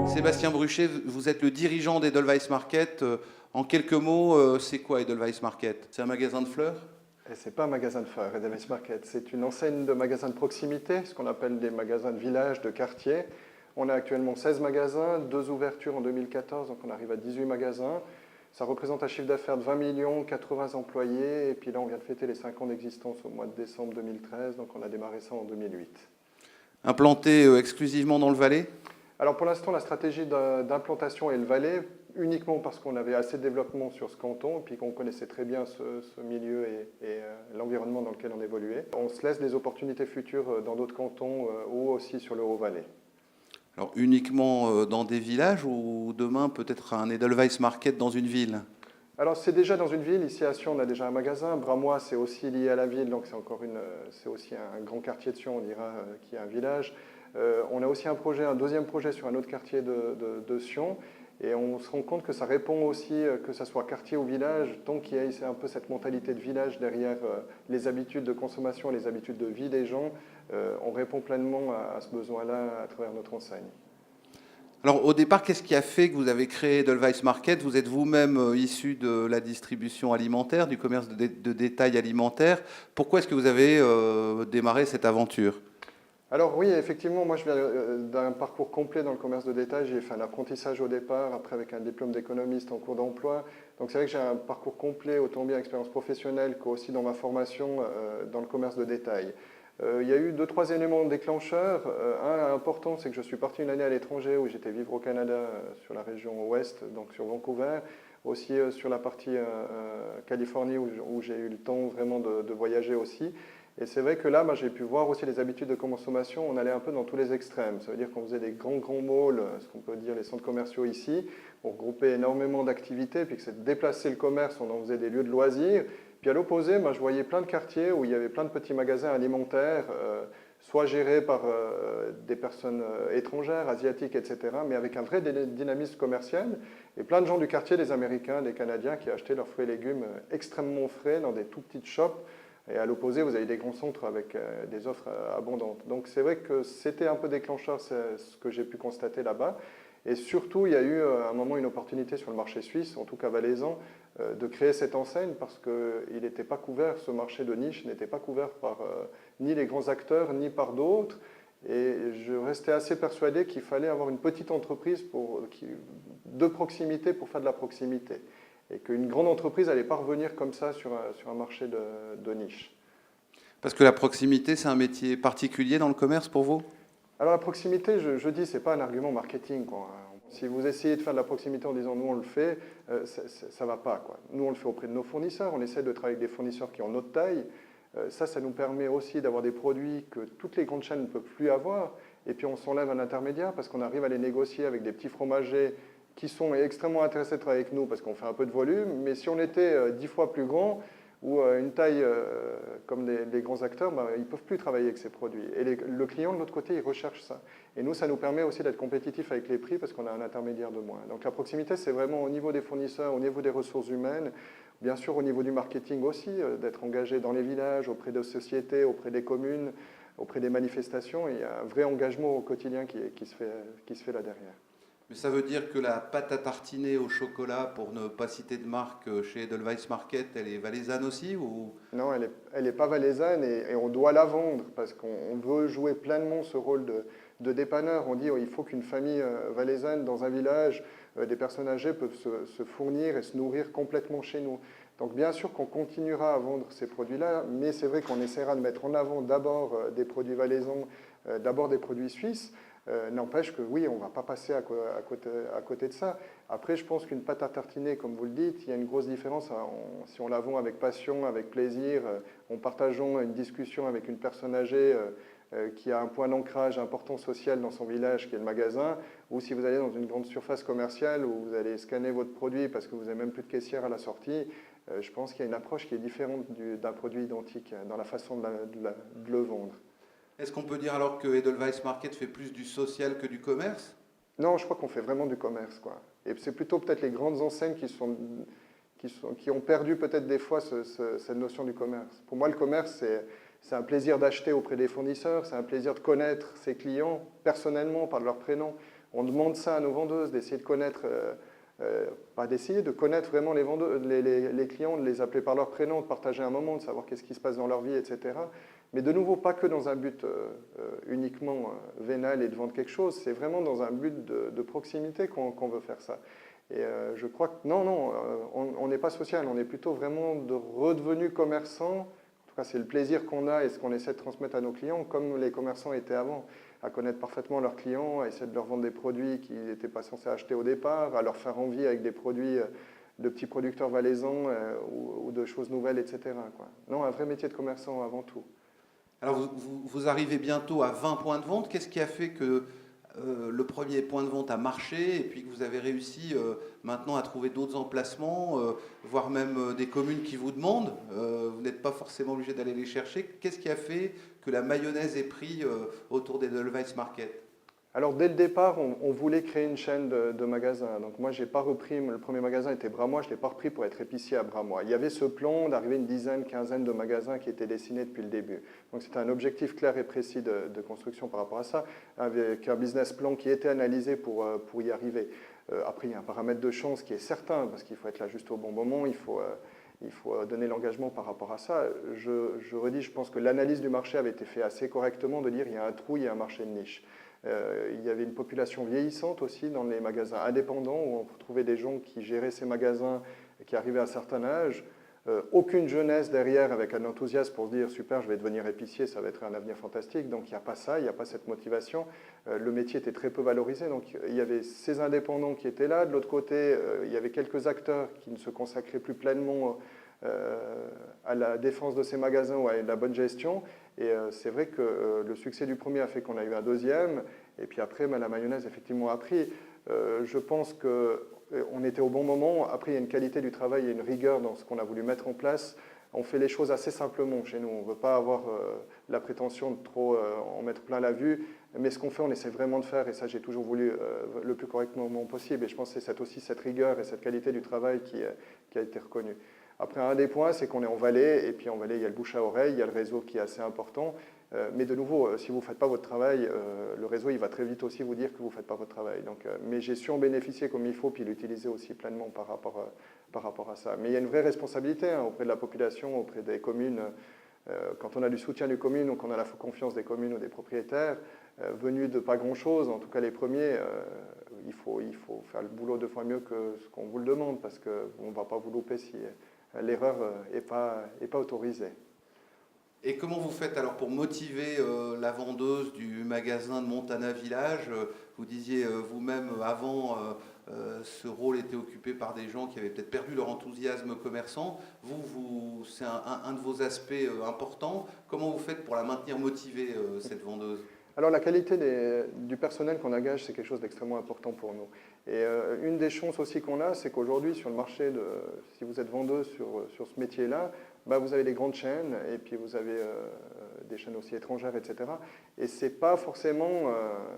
Sébastien Bruchet, vous êtes le dirigeant d'Edelweiss Market. En quelques mots, c'est quoi Edelweiss Market? C'est un magasin de fleurs? Et c'est pas un magasin de fleurs, Edelweiss Market. C'est une enseigne de magasins de proximité, ce qu'on appelle des magasins de village, de quartier. On a actuellement 16 magasins, 2 ouvertures en 2014, donc on arrive à 18 magasins. Ça représente un chiffre d'affaires de 20 millions, 80 employés, et puis là on vient de fêter les 5 ans d'existence au mois de décembre 2013, donc on a démarré ça en 2008. Implanté exclusivement dans le Valais? Alors pour l'instant, la stratégie d'implantation est le Valais, uniquement parce qu'on avait assez de développement sur ce canton, et puis qu'on connaissait très bien ce milieu et l'environnement dans lequel on évoluait. On se laisse des opportunités futures dans d'autres cantons ou aussi sur le Haut-Valais. Alors uniquement dans des villages ou demain peut-être un Edelweiss Market dans une ville? Alors c'est déjà dans une ville, ici à Sion on a déjà un magasin, Bramois c'est aussi lié à la ville, donc c'est aussi un grand quartier de Sion on dira, qui est un village. On a aussi un deuxième projet sur un autre quartier de Sion, et on se rend compte que ça répond aussi, que ce soit quartier ou village, tant qu'il y a un peu cette mentalité de village derrière les habitudes de consommation et les habitudes de vie des gens, on répond pleinement à ce besoin-là à travers notre enseigne. Alors au départ, qu'est-ce qui a fait que vous avez créé Edelweiss Market? Vous êtes vous-même issu de la distribution alimentaire, du commerce de détail alimentaire. Pourquoi est-ce que vous avez démarré cette aventure? Alors oui, effectivement, moi je viens d'un parcours complet dans le commerce de détail. J'ai fait un apprentissage au départ, après avec un diplôme d'économiste en cours d'emploi. Donc c'est vrai que j'ai un parcours complet, autant bien expérience professionnelle qu'aussi dans ma formation dans le commerce de détail. Il y a eu 2-3 éléments déclencheurs. Un important, c'est que je suis parti une année à l'étranger où j'étais vivre au Canada, sur la région ouest, donc sur Vancouver. Aussi sur la partie Californie où j'ai eu le temps vraiment de voyager aussi. Et c'est vrai que là, j'ai pu voir aussi les habitudes de consommation. On allait un peu dans tous les extrêmes. Ça veut dire qu'on faisait des grands malls, ce qu'on peut dire les centres commerciaux ici. On regroupait énormément d'activités, puis que c'est de déplacer le commerce, on en faisait des lieux de loisirs. Puis à l'opposé, je voyais plein de quartiers où il y avait plein de petits magasins alimentaires, soit gérés par des personnes étrangères, asiatiques, etc., mais avec un vrai dynamisme commercial. Et plein de gens du quartier, des Américains, des Canadiens, qui achetaient leurs fruits et légumes extrêmement frais dans des tout petites shops. Et à l'opposé, vous avez des grands centres avec des offres abondantes. Donc c'est vrai que c'était un peu déclencheur, ce que j'ai pu constater là-bas. Et surtout, il y a eu à un moment une opportunité sur le marché suisse, en tout cas valaisan, de créer cette enseigne parce qu'il n'était pas couvert, ce marché de niche n'était pas couvert par ni les grands acteurs, ni par d'autres. Et je restais assez persuadé qu'il fallait avoir une petite entreprise de proximité pour faire de la proximité. Et qu'une grande entreprise n'allait pas revenir comme ça sur un marché de niche. Parce que la proximité, c'est un métier particulier dans le commerce pour vous? Alors la proximité, je dis, ce n'est pas un argument marketing, quoi. Si vous essayez de faire de la proximité en disant nous on le fait, ça ne va pas, quoi. Nous on le fait auprès de nos fournisseurs, on essaie de travailler avec des fournisseurs qui ont notre taille. Ça nous permet aussi d'avoir des produits que toutes les grandes chaînes ne peuvent plus avoir. Et puis on s'enlève un intermédiaire parce qu'on arrive à les négocier avec des petits fromagers qui sont extrêmement intéressés de travailler avec nous parce qu'on fait un peu de volume. Mais si on était 10 fois plus grand ou une taille comme les grands acteurs, ils ne peuvent plus travailler avec ces produits. Et le client, de l'autre côté, il recherche ça. Et nous, ça nous permet aussi d'être compétitifs avec les prix parce qu'on a un intermédiaire de moins. Donc la proximité, c'est vraiment au niveau des fournisseurs, au niveau des ressources humaines, bien sûr au niveau du marketing aussi, d'être engagé dans les villages, auprès de sociétés, auprès des communes, auprès des manifestations. Il y a un vrai engagement au quotidien qui se fait là derrière. Mais ça veut dire que la pâte à tartiner au chocolat, pour ne pas citer de marque, chez Edelweiss Market, elle est valaisanne aussi ou... Non, elle est pas valaisanne et on doit la vendre parce qu'on veut jouer pleinement ce rôle de dépanneur. On dit il faut qu'une famille valaisanne dans un village, des personnes âgées peuvent se fournir et se nourrir complètement chez nous. Donc bien sûr qu'on continuera à vendre ces produits-là, mais c'est vrai qu'on essaiera de mettre en avant d'abord des produits valaisans, d'abord des produits suisses. N'empêche que oui, on ne va pas passer à côté de ça. Après, je pense qu'une pâte à tartiner, comme vous le dites, il y a une grosse différence. Si on la vend avec passion, avec plaisir, en partageant une discussion avec une personne âgée qui a un point d'ancrage important social dans son village, qui est le magasin, ou si vous allez dans une grande surface commerciale où vous allez scanner votre produit parce que vous n'avez même plus de caissière à la sortie, je pense qu'il y a une approche qui est différente d'un produit identique dans la façon de le vendre. Est-ce qu'on peut dire alors que Edelweiss Market fait plus du social que du commerce? Non, je crois qu'on fait vraiment du commerce, quoi. Et c'est plutôt peut-être les grandes enseignes qui ont perdu peut-être des fois cette notion du commerce. Pour moi, le commerce, C'est un plaisir d'acheter auprès des fournisseurs, c'est un plaisir de connaître ses clients personnellement par leur prénom. On demande ça à nos vendeuses, d'essayer de connaître, pas d'essayer, de connaître vraiment les clients, de les appeler par leur prénom, de partager un moment, de savoir qu'est-ce qui se passe dans leur vie, etc. Mais de nouveau, pas que dans un but uniquement vénal et de vendre quelque chose, c'est vraiment dans un but de proximité qu'on veut faire ça. Et je crois que non, on n'est pas social, on est plutôt vraiment de redevenus commerçants. En tout cas, c'est le plaisir qu'on a et ce qu'on essaie de transmettre à nos clients, comme les commerçants étaient avant, à connaître parfaitement leurs clients, à essayer de leur vendre des produits qu'ils n'étaient pas censés acheter au départ, à leur faire envie avec des produits de petits producteurs valaisans ou de choses nouvelles, etc. quoi. Non, un vrai métier de commerçant avant tout. Alors vous arrivez bientôt à 20 points de vente. Qu'est-ce qui a fait que le premier point de vente a marché et puis que vous avez réussi maintenant à trouver d'autres emplacements, voire même des communes qui vous demandent? Vous n'êtes pas forcément obligé d'aller les chercher. Qu'est-ce qui a fait que la mayonnaise ait pris autour des Edelweiss Market? Alors dès le départ, on voulait créer une chaîne de magasins. Donc moi, j'ai pas repris, le premier magasin était Bramois, je ne l'ai pas repris pour être épicier à Bramois. Il y avait ce plan d'arriver une dizaine, quinzaine de magasins qui étaient dessinés depuis le début. Donc c'était un objectif clair et précis de construction par rapport à ça, avec un business plan qui était analysé pour y arriver. Après, il y a un paramètre de chance qui est certain, parce qu'il faut être là juste au bon moment, il faut donner l'engagement par rapport à ça. Je redis, je pense que l'analyse du marché avait été faite assez correctement, de dire il y a un trou, il y a un marché de niche. Il y avait une population vieillissante aussi dans les magasins indépendants où on trouvait des gens qui géraient ces magasins et qui arrivaient à un certain âge. Aucune jeunesse derrière avec un enthousiasme pour se dire super, je vais devenir épicier, ça va être un avenir fantastique. Donc il n'y a pas ça, il n'y a pas cette motivation. Le métier était très peu valorisé. Donc il y avait ces indépendants qui étaient là. De l'autre côté, il y avait quelques acteurs qui ne se consacraient plus pleinement à la défense de ces magasins ou à la bonne gestion. Et c'est vrai que le succès du premier a fait qu'on a eu un deuxième. Et puis après, la mayonnaise, effectivement, a pris. Je pense qu'on était au bon moment. Après, il y a une qualité du travail et une rigueur dans ce qu'on a voulu mettre en place. On fait les choses assez simplement chez nous. On ne veut pas avoir la prétention de trop en mettre plein la vue. Mais ce qu'on fait, on essaie vraiment de faire. Et ça, j'ai toujours voulu le plus correctement possible. Et je pense que c'est aussi cette rigueur et cette qualité du travail qui a été reconnue. Après, un des points, c'est qu'on est en Valais, et puis en Valais, il y a le bouche à oreille, il y a le réseau qui est assez important. Mais de nouveau, si vous ne faites pas votre travail, le réseau, il va très vite aussi vous dire que vous ne faites pas votre travail. Donc, mais j'ai su en bénéficier comme il faut, puis l'utiliser aussi pleinement par rapport à ça. Mais il y a une vraie responsabilité auprès de la population, auprès des communes. Quand on a du soutien des communes, ou qu'on a la confiance des communes ou des propriétaires, venus de pas grand-chose, en tout cas les premiers, il faut faire le boulot 2 fois mieux que ce qu'on vous le demande, parce qu'on ne va pas vous louper si l'erreur n'est pas autorisée. Et comment vous faites alors pour motiver la vendeuse du magasin de Montana Village? Vous disiez vous-même avant, ce rôle était occupé par des gens qui avaient peut-être perdu leur enthousiasme commerçant. C'est un de vos aspects importants. Comment vous faites pour la maintenir motivée, cette vendeuse? Alors la qualité du personnel qu'on engage, c'est quelque chose d'extrêmement important pour nous. Et une des chances aussi qu'on a, c'est qu'aujourd'hui sur le marché, si vous êtes vendeuse sur ce métier-là, vous avez des grandes chaînes et puis vous avez des chaînes aussi étrangères, etc. Et ce n'est pas forcément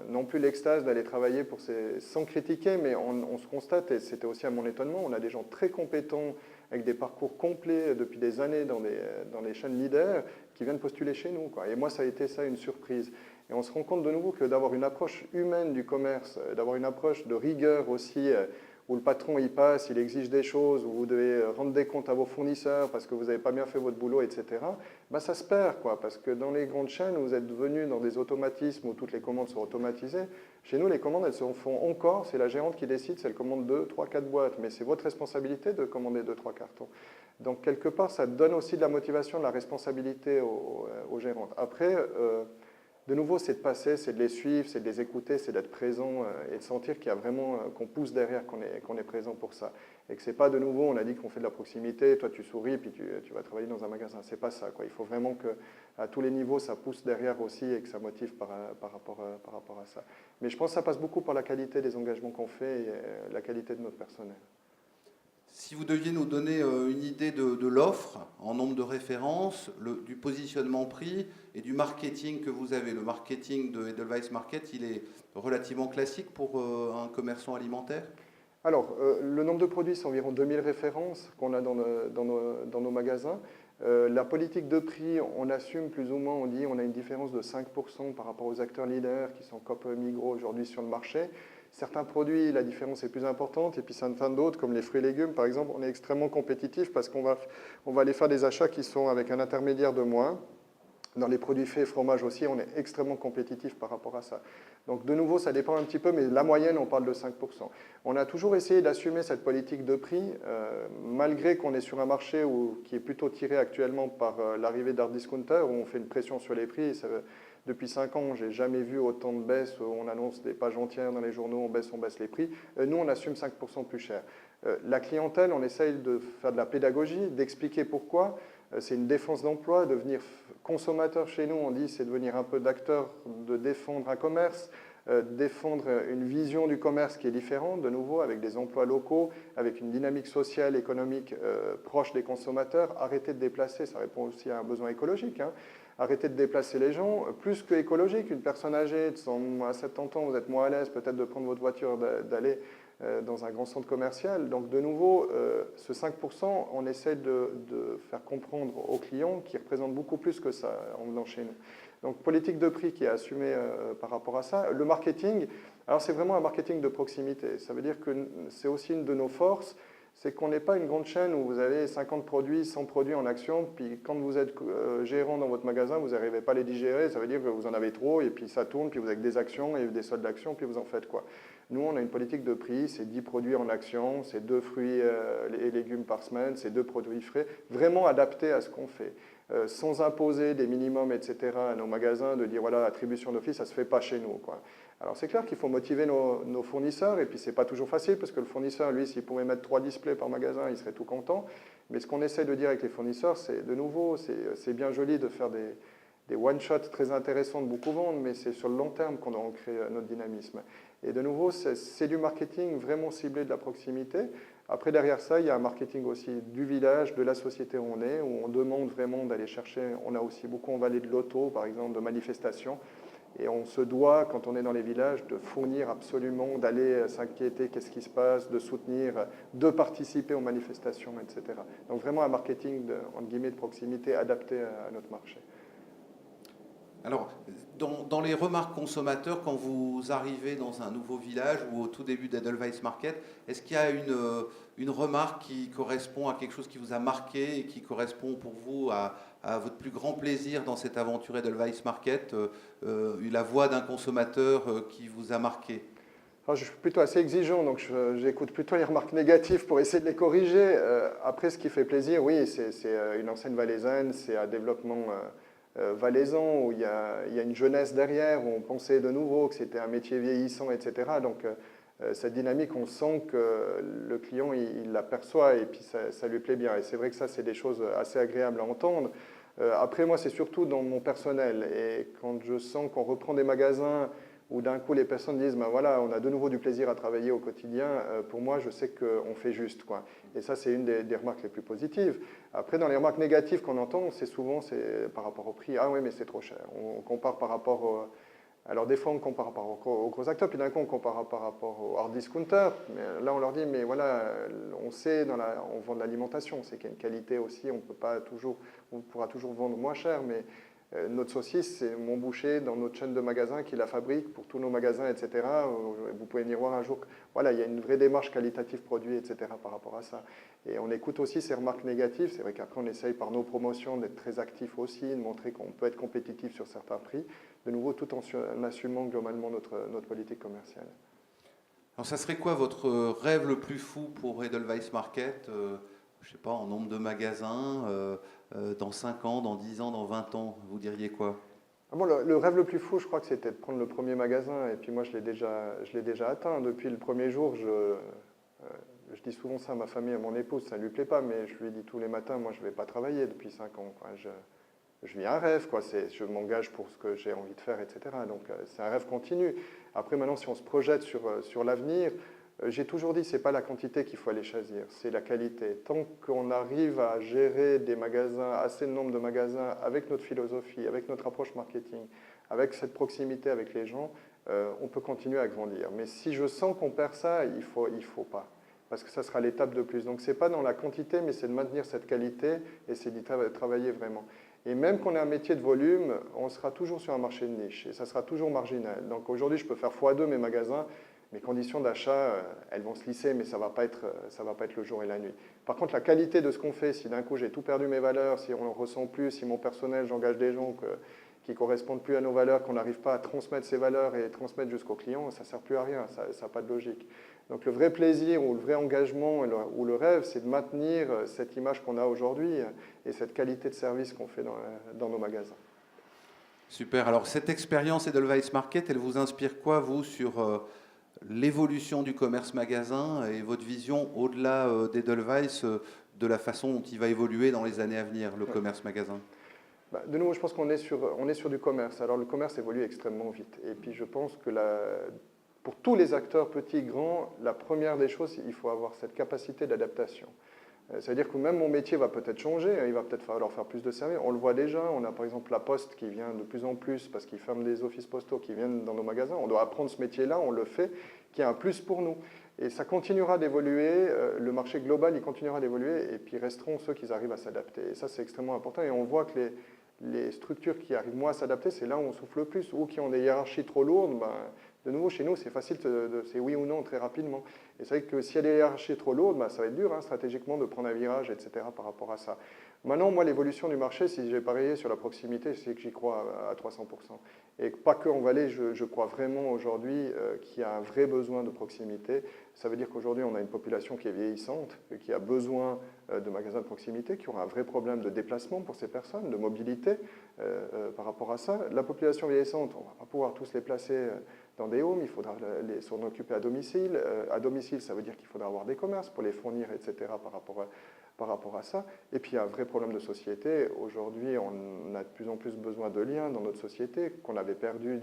non plus l'extase d'aller travailler sans critiquer, mais on se constate, et c'était aussi à mon étonnement, on a des gens très compétents avec des parcours complets depuis des années dans les chaînes leaders qui viennent postuler chez nous, quoi. Et moi, ça a été ça une surprise. Et on se rend compte de nouveau que d'avoir une approche humaine du commerce, d'avoir une approche de rigueur aussi, où le patron y passe, il exige des choses, où vous devez rendre des comptes à vos fournisseurs parce que vous n'avez pas bien fait votre boulot, etc., ça se perd, quoi, parce que dans les grandes chaînes, vous êtes venus dans des automatismes où toutes les commandes sont automatisées. Chez nous, les commandes, elles se font encore, c'est la gérante qui décide, c'est elle commande 2, 3, 4 boîtes, mais c'est votre responsabilité de commander 2, 3 cartons. Donc, quelque part, ça donne aussi de la motivation, de la responsabilité aux gérantes. Après, de nouveau, c'est de passer, c'est de les suivre, c'est de les écouter, c'est d'être présent et de sentir qu'il y a vraiment, qu'on pousse derrière, qu'on est présent pour ça. Et que c'est pas de nouveau, on a dit qu'on fait de la proximité, toi tu souris, puis tu vas travailler dans un magasin. C'est pas ça, quoi. Il faut vraiment qu'à tous les niveaux, ça pousse derrière aussi et que ça motive par rapport à ça. Mais je pense que ça passe beaucoup par la qualité des engagements qu'on fait et la qualité de notre personnel. Si vous deviez nous donner une idée de l'offre en nombre de références, du positionnement prix et du marketing que vous avez, le marketing de Edelweiss Market, il est relativement classique pour un commerçant alimentaire? Alors, le nombre de produits, c'est environ 2000 références qu'on a dans nos magasins. La politique de prix, on assume plus ou moins, on dit on a une différence de 5% par rapport aux acteurs leaders qui sont Coop, Migros aujourd'hui sur le marché. Certains produits, la différence est plus importante, et puis certains d'autres, comme les fruits et légumes, par exemple, on est extrêmement compétitif parce qu'on va aller faire des achats qui sont avec un intermédiaire de moins. Dans les produits faits et fromages aussi, on est extrêmement compétitif par rapport à ça. Donc de nouveau, ça dépend un petit peu, mais la moyenne, on parle de 5%. On a toujours essayé d'assumer cette politique de prix, malgré qu'on est sur un marché qui est plutôt tiré actuellement par l'arrivée d'hard discounters, où on fait une pression sur les prix. Depuis 5 ans, je n'ai jamais vu autant de baisses, où on annonce des pages entières dans les journaux, on baisse les prix. Nous, on assume 5% plus cher. La clientèle, on essaye de faire de la pédagogie, d'expliquer pourquoi. C'est une défense d'emploi, devenir consommateur chez nous, on dit, c'est devenir un peu d'acteur, de défendre un commerce, défendre une vision du commerce qui est différente, de nouveau, avec des emplois locaux, avec une dynamique sociale, économique proche des consommateurs. Arrêter de déplacer, ça répond aussi à un besoin écologique, hein. Arrêter de déplacer les gens, plus que écologique. Une personne âgée, à 70 ans, vous êtes moins à l'aise peut-être de prendre votre voiture, d'aller dans un grand centre commercial. Donc de nouveau, ce 5%, on essaie de faire comprendre aux clients qu'ils représentent beaucoup plus que ça en venant chez nous. Donc politique de prix qui est assumée par rapport à ça. Le marketing, alors c'est vraiment un marketing de proximité. Ça veut dire que c'est aussi une de nos forces, c'est qu'on n'est pas une grande chaîne où vous avez 50 produits, 100 produits en action, puis quand vous êtes gérant dans votre magasin, vous n'arrivez pas à les digérer, ça veut dire que vous en avez trop, et puis ça tourne, puis vous avez des actions et des soldes d'actions, puis vous en faites quoi. Nous, on a une politique de prix, c'est 10 produits en action, c'est 2 fruits et légumes par semaine, c'est 2 produits frais, vraiment adaptés à ce qu'on fait. Sans imposer des minimums, etc. à nos magasins, de dire voilà, attribution d'office, ça ne se fait pas chez nous, quoi. Alors c'est clair qu'il faut motiver nos fournisseurs, et puis c'est pas toujours facile, parce que le fournisseur, lui, s'il pouvait mettre 3 displays par magasin, il serait tout content. Mais ce qu'on essaie de dire avec les fournisseurs, c'est de nouveau, c'est bien joli de faire des one-shots très intéressants de beaucoup vendre, mais c'est sur le long terme qu'on doit en créer notre dynamisme. Et de nouveau, c'est du marketing vraiment ciblé de la proximité. Après, derrière ça, il y a un marketing aussi du village, de la société où on est, où on demande vraiment d'aller chercher. On a aussi beaucoup en vallée de l'auto, par exemple, de manifestations. Et on se doit, quand on est dans les villages, de fournir absolument, d'aller s'inquiéter, qu'est-ce qui se passe, de soutenir, de participer aux manifestations, etc. Donc vraiment un marketing, entre guillemets, de proximité adapté à notre marché. Alors, dans les remarques consommateurs, quand vous arrivez dans un nouveau village ou au tout début d'Edelweiss Market, est-ce qu'il y a une remarque qui correspond à quelque chose qui vous a marqué et qui correspond pour vous à votre plus grand plaisir dans cette aventure Edelweiss Market, la voix d'un consommateur qui vous a marqué? Alors, je suis plutôt assez exigeant, donc j'écoute plutôt les remarques négatives pour essayer de les corriger. Après, ce qui fait plaisir, oui, c'est une enseigne valaisanne, c'est un développement valaisan, où il y a une jeunesse derrière, où on pensait de nouveau que c'était un métier vieillissant, etc. Donc cette dynamique, on sent que le client, il l'aperçoit et puis ça lui plaît bien. Et c'est vrai que ça, c'est des choses assez agréables à entendre. Après, moi, c'est surtout dans mon personnel. Et quand je sens qu'on reprend des magasins où d'un coup les personnes disent ben voilà, on a de nouveau du plaisir à travailler au quotidien, pour moi, je sais qu'on fait juste, quoi. Et ça, c'est une des remarques les plus positives. Après, dans les remarques négatives qu'on entend, c'est souvent par rapport au prix. Ah oui, mais c'est trop cher. On compare par rapport alors des fois, on compare par rapport aux gros acteurs, puis d'un coup, on compare par rapport aux hard discounters. Mais là, on leur dit, mais voilà, on sait, on vend de l'alimentation, c'est qu'il y a une qualité aussi, on pourra toujours vendre moins cher, mais notre saucisse, c'est mon boucher dans notre chaîne de magasins qui la fabrique pour tous nos magasins, etc. Vous pouvez venir voir un jour. Voilà, il y a une vraie démarche qualitative produit, etc. par rapport à ça. Et on écoute aussi ces remarques négatives. C'est vrai qu'après, on essaye par nos promotions d'être très actifs aussi, de montrer qu'on peut être compétitif sur certains prix. De nouveau, tout en assumant globalement notre politique commerciale. Alors, ça serait quoi votre rêve le plus fou pour Edelweiss Market? Je ne sais pas, en nombre de magasins, dans 5 ans, dans 10 ans, dans 20 ans, vous diriez quoi? Ah bon, le rêve le plus fou, je crois que c'était de prendre le premier magasin. Et puis moi, je l'ai déjà atteint. Depuis le premier jour, je dis souvent ça à ma famille, à mon épouse, ça ne lui plaît pas, mais je lui dis tous les matins, moi, je ne vais pas travailler depuis 5 ans, quoi. Je vis un rêve, quoi. Je m'engage pour ce que j'ai envie de faire, etc. Donc, c'est un rêve continu. Après, maintenant, si on se projette sur l'avenir, j'ai toujours dit, ce n'est pas la quantité qu'il faut aller choisir, c'est la qualité. Tant qu'on arrive à gérer des magasins, assez de nombre de magasins, avec notre philosophie, avec notre approche marketing, avec cette proximité avec les gens, on peut continuer à grandir. Mais si je sens qu'on perd ça, il faut pas. parce que ça sera l'étape de plus. Donc, ce n'est pas dans la quantité, mais c'est de maintenir cette qualité et c'est d'y travailler vraiment. Et même qu'on ait un métier de volume, on sera toujours sur un marché de niche et ça sera toujours marginal. Donc, aujourd'hui, je peux faire x2 mes magasins. Mes conditions d'achat, elles vont se lisser, mais ça ne va pas être le jour et la nuit. Par contre, la qualité de ce qu'on fait, si d'un coup j'ai tout perdu mes valeurs, si on ne ressent plus, si mon personnel, j'engage des gens qui ne correspondent plus à nos valeurs, qu'on n'arrive pas à transmettre ces valeurs et transmettre jusqu'aux clients, ça ne sert plus à rien, ça n'a pas de logique. Donc le vrai plaisir ou le vrai engagement ou le rêve, c'est de maintenir cette image qu'on a aujourd'hui et cette qualité de service qu'on fait dans nos magasins. Super. Alors, cette expérience Edelweiss Market, elle vous inspire quoi, vous, sur l'évolution du commerce magasin et votre vision au-delà d'Edelweiss, de la façon dont il va évoluer dans les années à venir, le commerce magasin? De nouveau, je pense qu'on est sur du commerce. Alors le commerce évolue extrêmement vite. Et puis je pense que pour tous les acteurs, petits, grands, la première des choses, il faut avoir cette capacité d'adaptation. C'est-à-dire que même mon métier va peut-être changer, il va peut-être falloir faire plus de services. On le voit déjà, on a par exemple la Poste qui vient de plus en plus, parce qu'ils ferment des offices postaux qui viennent dans nos magasins. On doit apprendre ce métier-là, on le fait, qui est un plus pour nous. Et ça continuera d'évoluer, le marché global, il continuera d'évoluer, et puis resteront ceux qui arrivent à s'adapter. Et ça, c'est extrêmement important, et on voit que les structures qui arrivent moins à s'adapter, c'est là où on souffle le plus, ou qui ont des hiérarchies trop lourdes, de nouveau, chez nous, c'est facile, c'est oui ou non très rapidement. Et c'est vrai que s'il y a des hiérarchies trop lourdes, ça va être dur stratégiquement de prendre un virage, etc. par rapport à ça. Maintenant, moi, l'évolution du marché, si j'ai parié sur la proximité, c'est que j'y crois à 300%. Et pas que en Valais, je crois vraiment aujourd'hui qu'il y a un vrai besoin de proximité. Ça veut dire qu'aujourd'hui, on a une population qui est vieillissante, qui a besoin de magasins de proximité, qui aura un vrai problème de déplacement pour ces personnes, de mobilité par rapport à ça. La population vieillissante, on ne va pas pouvoir tous les placer dans des homes, il faudra s'en occuper à domicile. À domicile, ça veut dire qu'il faudra avoir des commerces pour les fournir, etc. par rapport à ça. Et puis, il y a un vrai problème de société. Aujourd'hui, on a de plus en plus besoin de liens dans notre société qu'on avait perdu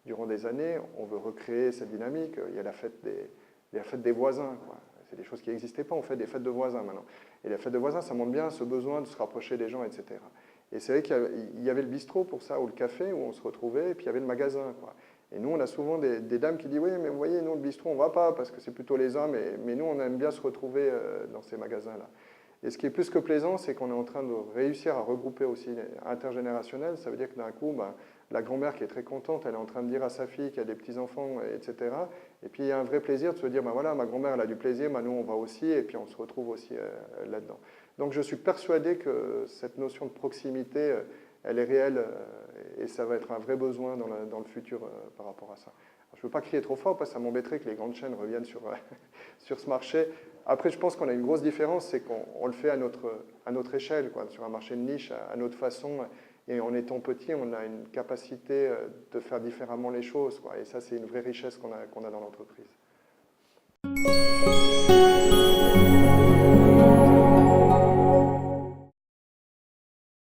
durant des années. On veut recréer cette dynamique. Il y a la fête des voisins, quoi. C'est des choses qui n'existaient pas. On fait des fêtes de voisins maintenant. Et les fêtes de voisins, ça montre bien ce besoin de se rapprocher des gens, etc. Et c'est vrai qu'il y avait le bistrot pour ça, ou le café, où on se retrouvait, et puis il y avait le magasin, quoi. Et nous, on a souvent des dames qui disent « Oui, mais vous voyez, nous, le bistrot, on ne va pas, parce que c'est plutôt les hommes, mais nous, on aime bien se retrouver dans ces magasins-là. » Et ce qui est plus que plaisant, c'est qu'on est en train de réussir à regrouper aussi intergénérationnel. Ça veut dire que d'un coup, la grand-mère qui est très contente, elle est en train de dire à sa fille qu'il y a des petits-enfants, etc. Et puis, il y a un vrai plaisir de se dire « Voilà, ma grand-mère, elle a du plaisir, nous, on va aussi. » Et puis, on se retrouve aussi là-dedans. Donc, je suis persuadé que cette notion de proximité, elle est réelle et ça va être un vrai besoin dans le futur par rapport à ça. Alors, je ne veux pas crier trop fort parce que ça m'embêterait que les grandes chaînes reviennent sur ce marché. Après, je pense qu'on a une grosse différence, c'est qu'on le fait à notre échelle, quoi, sur un marché de niche, à notre façon. Et en étant petit, on a une capacité de faire différemment les choses, quoi. Et ça, c'est une vraie richesse qu'on a dans l'entreprise.